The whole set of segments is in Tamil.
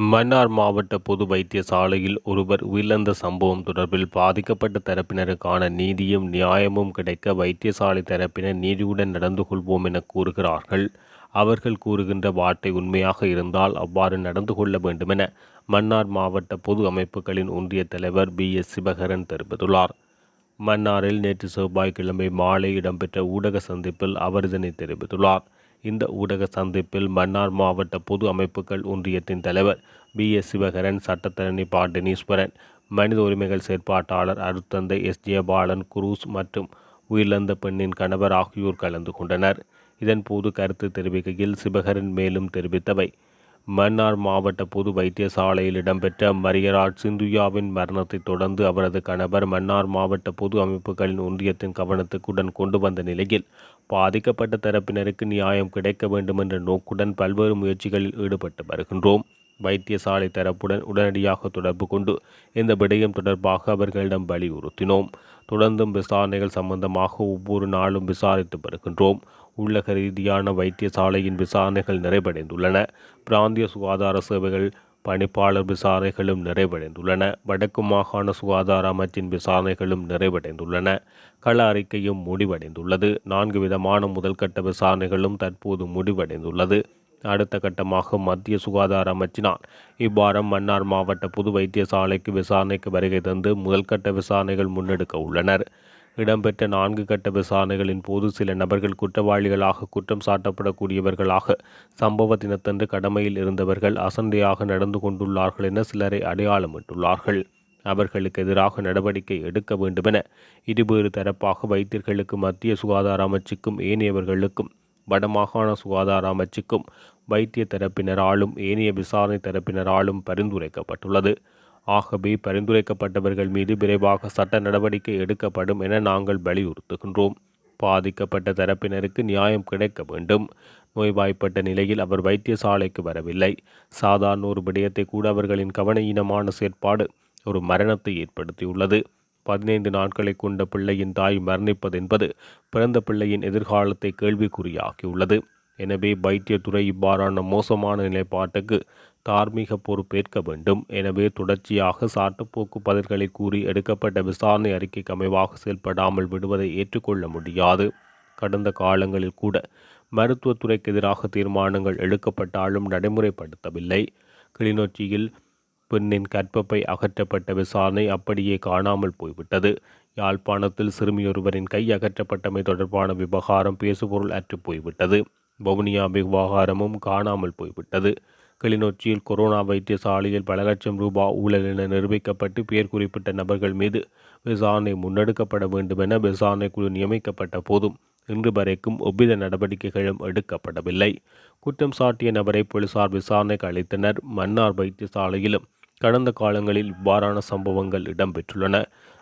மன்னார் மாவட்ட பொது வைத்தியசாலையில் ஒருவர் உயிரிழந்த சம்பவம் தொடர்பில் பாதிக்கப்பட்ட தரப்பினருக்கான நீதியும் நியாயமும் கிடைக்க வைத்தியசாலை தரப்பினர் நீதியுடன் நடந்து கொள்வோம் என கூறுகிறார்கள். அவர்கள் கூறுகின்ற வார்த்தை உண்மையாக இருந்தால் அவ்வாறு நடந்து கொள்ள வேண்டுமென மன்னார் மாவட்ட பொது அமைப்புகளின் ஒன்றிய தலைவர் BS சிவகரன் தெரிவித்துள்ளார். மன்னாரில் நேற்று செவ்வாய்க்கிழமை மாலை இடம்பெற்ற ஊடக சந்திப்பில் அவர் இதனை தெரிவித்துள்ளார். இந்த ஊடக சந்திப்பில் மன்னார் மாவட்ட பொது அமைப்புகள் ஒன்றியத்தின் தலைவர் BS சிவகரன், சட்டத்தரணி பாண்டனீஸ்வரன், மனித உரிமைகள் செயற்பாட்டாளர் அருத்தந்தை ஜெயபாலன் குரூஸ் மற்றும் உயிரிழந்த பெண்ணின் கணவர் ஆகியோர் கலந்து கொண்டனர். இதன்போது கருத்து தெரிவிக்கையில் சிவகரன் மேலும் தெரிவித்தவை: மன்னார் மாவட்ட பொது வைத்தியசாலையில் இடம்பெற்ற மரியராஜ் சிந்துயாவின் மரணத்தை தொடர்ந்து அவரது கணவர் மன்னார் மாவட்ட பொது அமைப்புகளின் ஒன்றியத்தின் கவனத்துக்குடன் கொண்டு வந்த நிலையில் பாதிக்கப்பட்ட தரப்பினருக்கு நியாயம் கிடைக்க வேண்டும் என்ற நோக்குடன் பல்வேறு முயற்சிகளில் ஈடுபட்டு வருகின்றோம். வைத்தியசாலை தரப்புடன் உடனடியாக தொடர்பு கொண்டு இந்த விடயம் தொடர்பாக அவர்களிடம் வலியுறுத்தினோம். தொடர்ந்தும் விசாரணைகள் சம்பந்தமாக ஒவ்வொரு நாளும் விசாரித்து வருகின்றோம். உள்ளக ரீதியான வைத்தியசாலையின் விசாரணைகள் நிறைவடைந்துள்ளன. பிராந்திய சுகாதார சேவைகள் பணிப்பாளர் விசாரணைகளும் நிறைவடைந்துள்ளன. வடக்கு மாகாண சுகாதார அமைச்சின் விசாரணைகளும் நிறைவடைந்துள்ளன. கள அறிக்கையும் முடிவடைந்துள்ளது. 4 விதமான முதல்கட்ட விசாரணைகளும் தற்போது முடிவடைந்துள்ளது. அடுத்த கட்டமாக மத்திய சுகாதார அமைச்சினால் இவ்வாரம் மன்னார் மாவட்ட பொது வைத்தியசாலைக்கு விசாரணைக்கு வருகை தந்து முதல்கட்ட விசாரணைகள் முன்னெடுக்க உள்ளனர். இடம்பெற்ற 4 கட்ட விசாரணைகளின் போது சில நபர்கள் குற்றவாளிகளாக குற்றம் சாட்டப்படக்கூடியவர்களாக சம்பவ தினத்தன்று கடமையில் இருந்தவர்கள் அசண்டையாக நடந்து கொண்டுள்ளார்கள் என சிலரை அடையாளமிட்டுள்ளார்கள். அவர்களுக்கு எதிராக நடவடிக்கை எடுக்க வேண்டுமென இருவேறு தரப்பாக வைத்தியர்களுக்கு மத்திய சுகாதார அமைச்சுக்கும் ஏனையவர்களுக்கும் வடமாகாண சுகாதார அமைச்சுக்கும் வைத்திய தரப்பினராலும் ஏனைய விசாரணை தரப்பினராலும் பரிந்துரைக்கப்பட்டுள்ளது. ஆகவே பரிந்துரைக்கப்பட்டவர்கள் மீது விரைவாக சட்ட நடவடிக்கை எடுக்கப்படும் என நாங்கள் வலியுறுத்துகின்றோம். பாதிக்கப்பட்ட தரப்பினருக்கு நியாயம் கிடைக்க வேண்டும். நோய்வாய்ப்பட்ட நிலையில் அவர் வைத்தியசாலைக்கு வரவில்லை. சாதாரண ஒரு விடயத்தை கூட அவர்களின் கவனஈனமான செயற்பாடு ஒரு மரணத்தை ஏற்படுத்தியுள்ளது. 15 நாட்களை கொண்ட பிள்ளையின் தாய் மரணிப்பது என்பது பிறந்த பிள்ளையின் எதிர்காலத்தை கேள்விக்குறியாகியுள்ளது. எனவே வைத்தியத்துறை இவ்வாறான மோசமான நிலைப்பாட்டுக்கு தார்மீக பொறுப்பேற்க வேண்டும். எனவே தொடர்ச்சியாக சாட்டுப்போக்கு பதில்களை கூறி எடுக்கப்பட்ட விசாரணை அறிக்கைக்கு அமைவாக செயல்படாமல் விடுவதை ஏற்றுக்கொள்ள முடியாது. கடந்த காலங்களில் கூட மருத்துவத்துறைக்கு எதிராக தீர்மானங்கள் எடுக்கப்பட்டாலும் நடைமுறைப்படுத்தவில்லை. கிளிநொச்சியில் பெண்ணின் கற்பப்பை அகற்றப்பட்ட விசாரணை அப்படியே காணாமல் போய்விட்டது. யாழ்ப்பாணத்தில் சிறுமியொருவரின் கை அகற்றப்பட்டமை தொடர்பான விவகாரம் பேசுபொருள் அற்று போய்விட்டது. வவுனியா விவகாரமும் காணாமல் போய்விட்டது. கிளிநொச்சியில் கொரோனா வைத்தியசாலையில் பல லட்சம் ரூபாய் ஊழல் என நிரூபிக்கப்பட்டு பெயர் குறிப்பிட்ட நபர்கள் மீது விசாரணை முன்னெடுக்கப்பட வேண்டும் என விசாரணை குழு நியமிக்கப்பட்ட போதும் இன்று வரைக்கும் ஒவ்வித நடவடிக்கைகளும் எடுக்கப்படவில்லை. குற்றம் சாட்டிய நபரை போலீசார் விசாரணைக்கு அளித்தனர். மன்னார் வைத்தியசாலையிலும் கடந்த காலங்களில் இவ்வாறான சம்பவங்கள் இடம்பெற்றுள்ளன.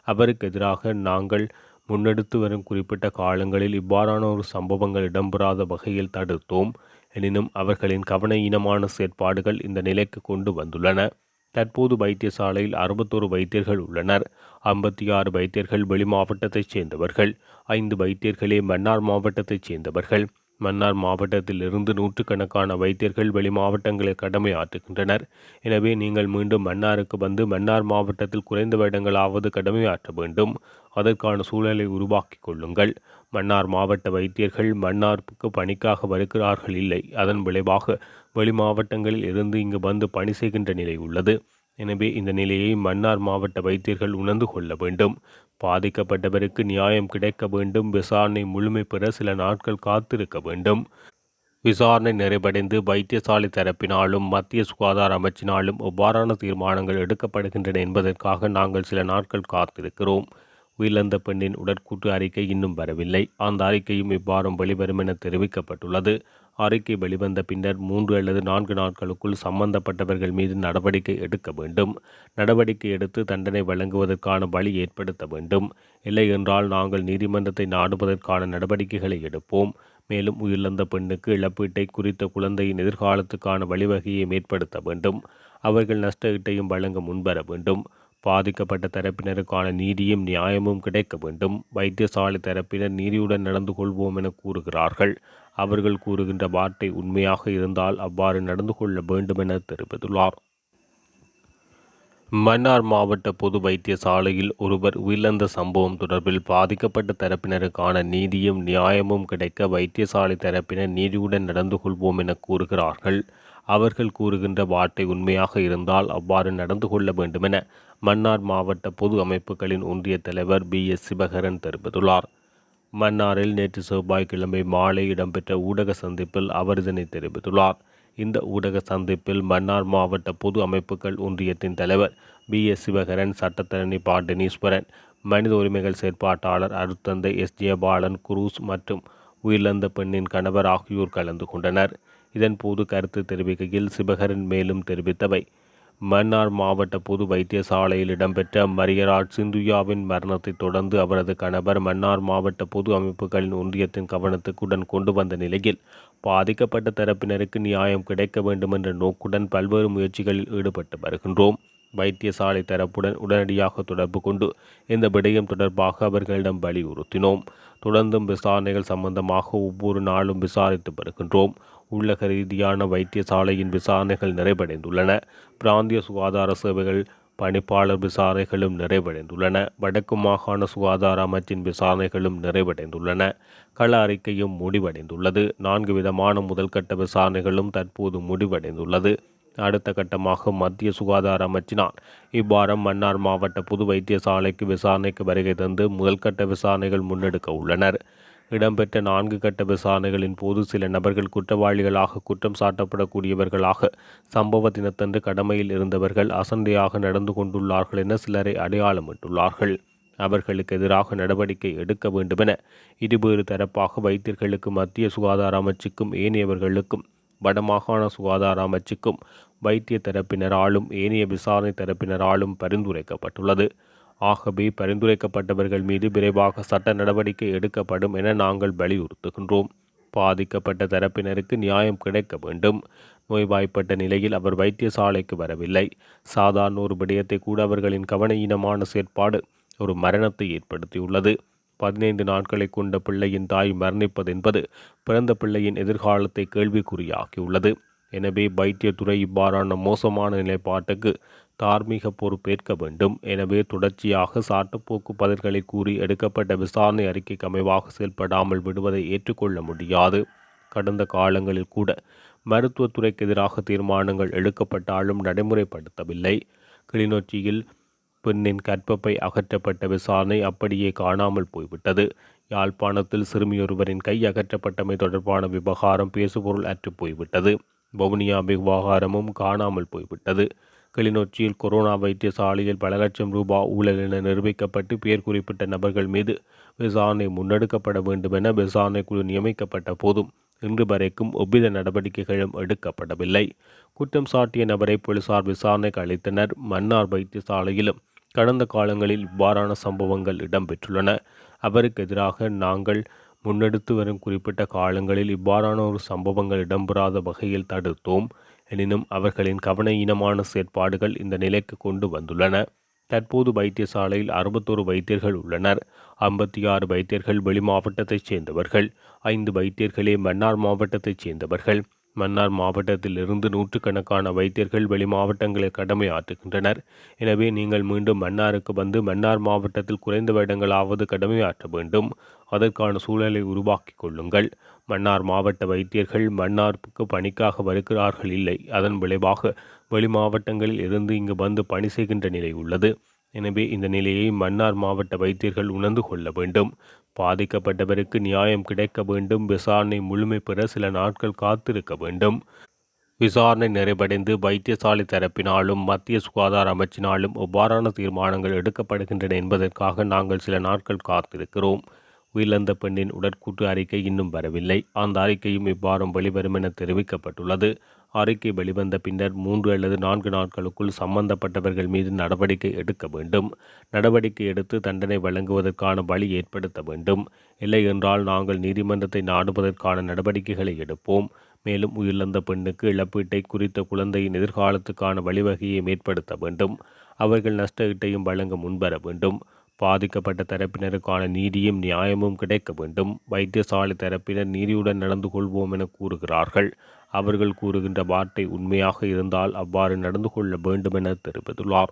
அவருக்கு எதிராக நாங்கள் முன்னெடுத்து வரும் குறிப்பிட்ட காலங்களில் இவ்வாறான ஒரு சம்பவங்கள் இடம்பெறாத வகையில் தடுத்தோம். எனினும் அவர்களின் கவனஈனமான செயற்பாடுகள் இந்த நிலைக்கு கொண்டு வந்துள்ளன. தற்போது வைத்தியசாலையில் 61 வைத்தியர்கள் உள்ளனர். 56 வைத்தியர்கள் வெளி மாவட்டத்தைச் சேர்ந்தவர்கள். 5 வைத்தியர்களே மன்னார் மாவட்டத்தைச் சேர்ந்தவர்கள். மன்னார் மாவட்டத்தில் இருந்து நூற்றுக்கணக்கான வைத்தியர்கள் வெளி மாவட்டங்களில் கடமையாற்றுகின்றனர். எனவே நீங்கள் மீண்டும் மன்னாருக்கு வந்து மன்னார் மாவட்டத்தில் குறைந்த வருடங்களாவது கடமையாற்ற வேண்டும். அதற்கான சூழலை உருவாக்கி கொள்ளுங்கள். மன்னார் மாவட்ட வைத்தியர்கள் மன்னாருக்கு பணிக்காக வருகிறார்கள் இல்லை. அதன் விளைவாக வெளி மாவட்டங்களில் இருந்து இங்கு வந்து பணி செய்கின்ற நிலை உள்ளது. எனவே இந்த நிலையை மன்னார் மாவட்ட வைத்தியர்கள் உணர்ந்து கொள்ள வேண்டும். பாதிக்கப்பட்டவருக்கு நியாயம் கிடைக்க வேண்டும். விசாரணை முழுமை பெற சில நாட்கள் காத்திருக்க வேண்டும். விசாரணை நிறைவடைந்து வைத்தியசாலை தரப்பினாலும் மத்திய சுகாதார அமைச்சினாலும் எவ்வாறான தீர்மானங்கள் எடுக்கப்படுகின்றன என்பதற்காக நாங்கள் சில நாட்கள் காத்திருக்கிறோம். உயிரிழந்த பெண்ணின் உடற்கூற்று அறிக்கை இன்னும் வரவில்லை. அந்த அறிக்கையும் இவ்வாரம் வெளிவரும் என தெரிவிக்கப்பட்டுள்ளது. அறிக்கை வெளிவந்த பின்னர் 3 அல்லது 4 நாட்களுக்குள் சம்பந்தப்பட்டவர்கள் மீது நடவடிக்கை எடுக்க வேண்டும். நடவடிக்கை எடுத்து தண்டனை வழங்குவதற்கான வழி ஏற்படுத்த வேண்டும். இல்லை என்றால் நாங்கள் நீதிமன்றத்தை நாடுவதற்கான நடவடிக்கைகளை எடுப்போம். மேலும் உயிரிழந்த பெண்ணுக்கு இழப்பீட்டை குறித்த குழந்தையின் எதிர்காலத்துக்கான வழிவகையை ஏற்படுத்த வேண்டும். அவர்கள் நஷ்ட ஈட்டையும் வழங்க முன்வர வேண்டும். பாதிக்கப்பட்ட தரப்பினருக்கான நீதியும் நியாயமும் கிடைக்க வேண்டும். வைத்தியசாலை தரப்பினர் நீதியுடன் நடந்து கொள்வோம் என கூறுகிறார்கள். அவர்கள் கூறுகின்ற வார்த்தை உண்மையாக இருந்தால் அவ்வாறு நடந்து கொள்ள வேண்டும் என தெரிவித்துள்ளார். மன்னார் மாவட்ட பொது வைத்தியசாலையில் ஒருவர் உயிரிழந்த சம்பவம் தொடர்பில் பாதிக்கப்பட்ட தரப்பினருக்கான நீதியும் நியாயமும் கிடைக்க வைத்தியசாலை தரப்பினர் நீதியுடன் நடந்து கொள்வோம் என கூறுகிறார்கள். அவர்கள் கூறுகின்ற வார்த்தை உண்மையாக இருந்தால் அவ்வாறு நடந்து கொள்ள வேண்டுமென மன்னார் மாவட்ட பொது அமைப்புகளின் ஒன்றிய தலைவர் BS சிவகரன் தெரிவித்துள்ளார். மன்னாரில் நேற்று செவ்வாய்க்கிழமை மாலை இடம்பெற்ற ஊடக சந்திப்பில் அவர் இதனை தெரிவித்துள்ளார். இந்த ஊடக சந்திப்பில் மன்னார் மாவட்ட பொது அமைப்புகள் ஒன்றியத்தின் தலைவர் BS சிவகரன், சட்டத்தரணி டெனீஸ்வரன், மனித உரிமைகள் செயற்பாட்டாளர் அருத்தந்தை ஜெயபாலன் குரூஸ் மற்றும் உயிரிழந்த பெண்ணின் கணவர் ஆகியோர் கலந்து கொண்டனர். இதன்போது கருத்து தெரிவிக்கையில் சிவகரன் மேலும் தெரிவித்தவை: மன்னார் மாவட்ட பொது வைத்தியசாலையில் இடம்பெற்ற மரியராஜ் சிந்துயாவின் மரணத்தை தொடர்ந்து அவரது கணவர் மன்னார் மாவட்ட பொது அமைப்புகளின் ஒன்றியத்தின் கவனத்துக்குடன் கொண்டு வந்த நிலையில் பாதிக்கப்பட்ட தரப்பினருக்கு நியாயம் கிடைக்க வேண்டும் என்ற நோக்குடன் பல்வேறு முயற்சிகளில் ஈடுபட்டு வருகின்றோம். வைத்தியசாலை தரப்புடன் உடனடியாக தொடர்பு கொண்டு இந்த விடயம் தொடர்பாக அவர்களிடம் வலியுறுத்தினோம். தொடர்ந்தும் விசாரணைகள் சம்பந்தமாக ஒவ்வொரு நாளும் விசாரித்து வருகின்றோம். உள்ளக ரீதியான வைத்தியசாலையின் விசாரணைகள் நிறைவடைந்துள்ளன. பிராந்திய சுகாதார சேவைகள் பணிப்பாளர் விசாரணைகளும் நிறைவடைந்துள்ளன. வடக்கு மாகாண சுகாதார அமைச்சின் விசாரணைகளும் நிறைவடைந்துள்ளன. கள அறிக்கையும் முடிவடைந்துள்ளது. 4 விதமான முதல்கட்ட விசாரணைகளும் தற்போது முடிவடைந்துள்ளது. அடுத்த கட்டமாக மத்திய சுகாதார அமைச்சினால் இவ்வாரம் மன்னார் மாவட்ட பொது வைத்தியசாலைக்கு விசாரணைக்கு வருகை தந்து முதல்கட்ட விசாரணைகள் முன்னெடுக்க உள்ளனர். இடம்பெற்ற 4 கட்ட விசாரணைகளின் போது சில நபர்கள் குற்றவாளிகளாக குற்றம் சாட்டப்படக்கூடியவர்களாக சம்பவ தினத்தன்று கடமையில் இருந்தவர்கள் அசண்டையாக நடந்து கொண்டுள்ளார்கள் என சிலரை அடையாளமிட்டுள்ளார்கள். அவர்களுக்கு எதிராக நடவடிக்கை எடுக்க வேண்டுமென இருவேறு தரப்பாக வைத்தியர்களுக்கு மத்திய சுகாதார அமைச்சுக்கும் ஏனையவர்களுக்கும் வடமாகாண சுகாதார அமைச்சுக்கும் வைத்திய தரப்பினராலும் ஏனைய விசாரணை தரப்பினராலும் பரிந்துரைக்கப்பட்டுள்ளது. ஆகவே பரிந்துரைக்கப்பட்டவர்கள் மீது விரைவாக சட்ட நடவடிக்கை எடுக்கப்படும் என நாங்கள் வலியுறுத்துகின்றோம். பாதிக்கப்பட்ட தரப்பினருக்கு நியாயம் கிடைக்க வேண்டும். நோய்வாய்ப்பட்ட நிலையில் அவர் வைத்தியசாலைக்கு வரவில்லை. சாதாரண ஒரு விடயத்தை கூட அவர்களின் கவனஈனமான செயற்பாடு ஒரு மரணத்தை ஏற்படுத்தியுள்ளது. 15 நாட்களை கொண்ட பிள்ளையின் தாய் மரணிப்பது என்பது பிறந்த பிள்ளையின் எதிர்காலத்தை கேள்விக்குறியாக்கியுள்ளது. எனவே வைத்தியத்துறை இவ்வாறான மோசமான நிலைப்பாட்டுக்கு தார்மீக பொறுப்பேற்க வேண்டும். எனவே தொடர்ச்சியாக சாட்டுப்போக்கு பதில்களை கூறி எடுக்கப்பட்ட விசாரணை அறிக்கைக்கு அமைவாக செயல்படாமல் விடுவதை ஏற்றுக்கொள்ள முடியாது. கடந்த காலங்களில் கூட மருத்துவத்துறைக்கு எதிராக தீர்மானங்கள் எடுக்கப்பட்டாலும் நடைமுறைப்படுத்தவில்லை. கிளிநொச்சியில் பெண்ணின் கற்பப்பை அகற்றப்பட்ட விசாரணை அப்படியே காணாமல் போய்விட்டது. யாழ்ப்பாணத்தில் சிறுமியொருவரின் கை அகற்றப்பட்டமை தொடர்பான விவகாரம் பேசுபொருள் அற்று போய்விட்டது. வவுனியா விவகாரமும் காணாமல் போய்விட்டது. கிளிநொச்சியில் கொரோனா வைத்தியசாலையில் பல லட்சம் ரூபாய் ஊழல் என நிரூபிக்கப்பட்டு பெயர் குறிப்பிட்ட நபர்கள் மீது விசாரணை முன்னெடுக்கப்பட வேண்டும் என விசாரணை குழு நியமிக்கப்பட்ட போதும் இன்று வரைக்கும் எவ்வித நடவடிக்கைகளும் எடுக்கப்படவில்லை. குற்றம் சாட்டிய நபரை போலீசார் விசாரணைக்கு அளித்தனர். மன்னார் வைத்தியசாலையிலும் கடந்த காலங்களில் இவ்வாறான சம்பவங்கள் இடம்பெற்றுள்ளன. அவருக்கு எதிராக நாங்கள் முன்னெடுத்து வரும் குறிப்பிட்ட காலங்களில் இவ்வாறான ஒரு சம்பவங்கள் இடம்பெறாத வகையில் தடுத்தோம். எனினும் அவர்களின் கவனஈனமான செயற்பாடுகள் இந்த நிலைக்கு கொண்டு வந்துள்ளன. தற்போது வைத்தியசாலையில் 61 வைத்தியர்கள் உள்ளனர். 56 வைத்தியர்கள் வெளி மாவட்டத்தைச் சேர்ந்தவர்கள். 5 வைத்தியர்களே மன்னார் மாவட்டத்தைச் சேர்ந்தவர்கள். மன்னார் மாவட்டத்தில் இருந்து நூற்றுக்கணக்கான வைத்தியர்கள் வெளி மாவட்டங்களில் கடமையாற்றுகின்றனர். எனவே நீங்கள் மீண்டும் மன்னாருக்கு வந்து மன்னார் மாவட்டத்தில் குறைந்த வருடங்களாவது கடமையாற்ற வேண்டும். அதற்கான சூழலை உருவாக்கி கொள்ளுங்கள். மன்னார் மாவட்ட வைத்தியர்கள் மன்னாருக்கு பணிக்காக வருகிறார்கள் இல்லை. அதன் விளைவாக வெளி மாவட்டங்களில் இருந்து இங்கு வந்து பணி செய்கின்ற நிலை உள்ளது. எனவே இந்த நிலையை மன்னார் மாவட்ட வைத்தியர்கள் உணர்ந்து கொள்ள வேண்டும். பாதிக்கப்பட்டவருக்கு நியாயம் கிடைக்க வேண்டும். விசாரணை முழுமை பெற சில நாட்கள் காத்திருக்க வேண்டும். விசாரணை நிறைவடைந்து வைத்தியசாலை தரப்பினாலும் மத்திய சுகாதார அமைச்சினாலும் எவ்வாறான தீர்மானங்கள் எடுக்கப்படுகின்றன என்பதற்காக நாங்கள் சில நாட்கள் காத்திருக்கிறோம். உயிரிழந்த பெண்ணின் உடற்கூற்று அறிக்கை இன்னும் வரவில்லை. அந்த அறிக்கையும் இவ்வாரம் வெளிவரும் என தெரிவிக்கப்பட்டுள்ளது. அறிக்கை வெளிவந்த பின்னர் 3 அல்லது 4 நாட்களுக்குள் சம்பந்தப்பட்டவர்கள் மீது நடவடிக்கை எடுக்க வேண்டும். நடவடிக்கை எடுத்து தண்டனை வழங்குவதற்கான வழி ஏற்படுத்த வேண்டும். இல்லை என்றால் நாங்கள் நீதிமன்றத்தை நாடுவதற்கான நடவடிக்கைகளை எடுப்போம். மேலும் உயிரிழந்த பெண்ணுக்கு இழப்பீட்டை குறித்த குழந்தையின் எதிர்காலத்துக்கான வழிவகையை ஏற்படுத்த வேண்டும். அவர்கள் நஷ்ட ஈட்டையும் வழங்க முன்வர வேண்டும். பாதிக்கப்பட்ட தரப்பினருக்கான நீதியும் நியாயமும் கிடைக்க வேண்டும். வைத்தியசாலை தரப்பினர் நீதியுடன் நடந்து கொள்வோம் என கூறுகிறார்கள். அவர்கள் கூறுகின்ற வார்த்தை உண்மையாக இருந்தால் அவ்வாறு நடந்து கொள்ள வேண்டும் என தெரிவித்துள்ளார்.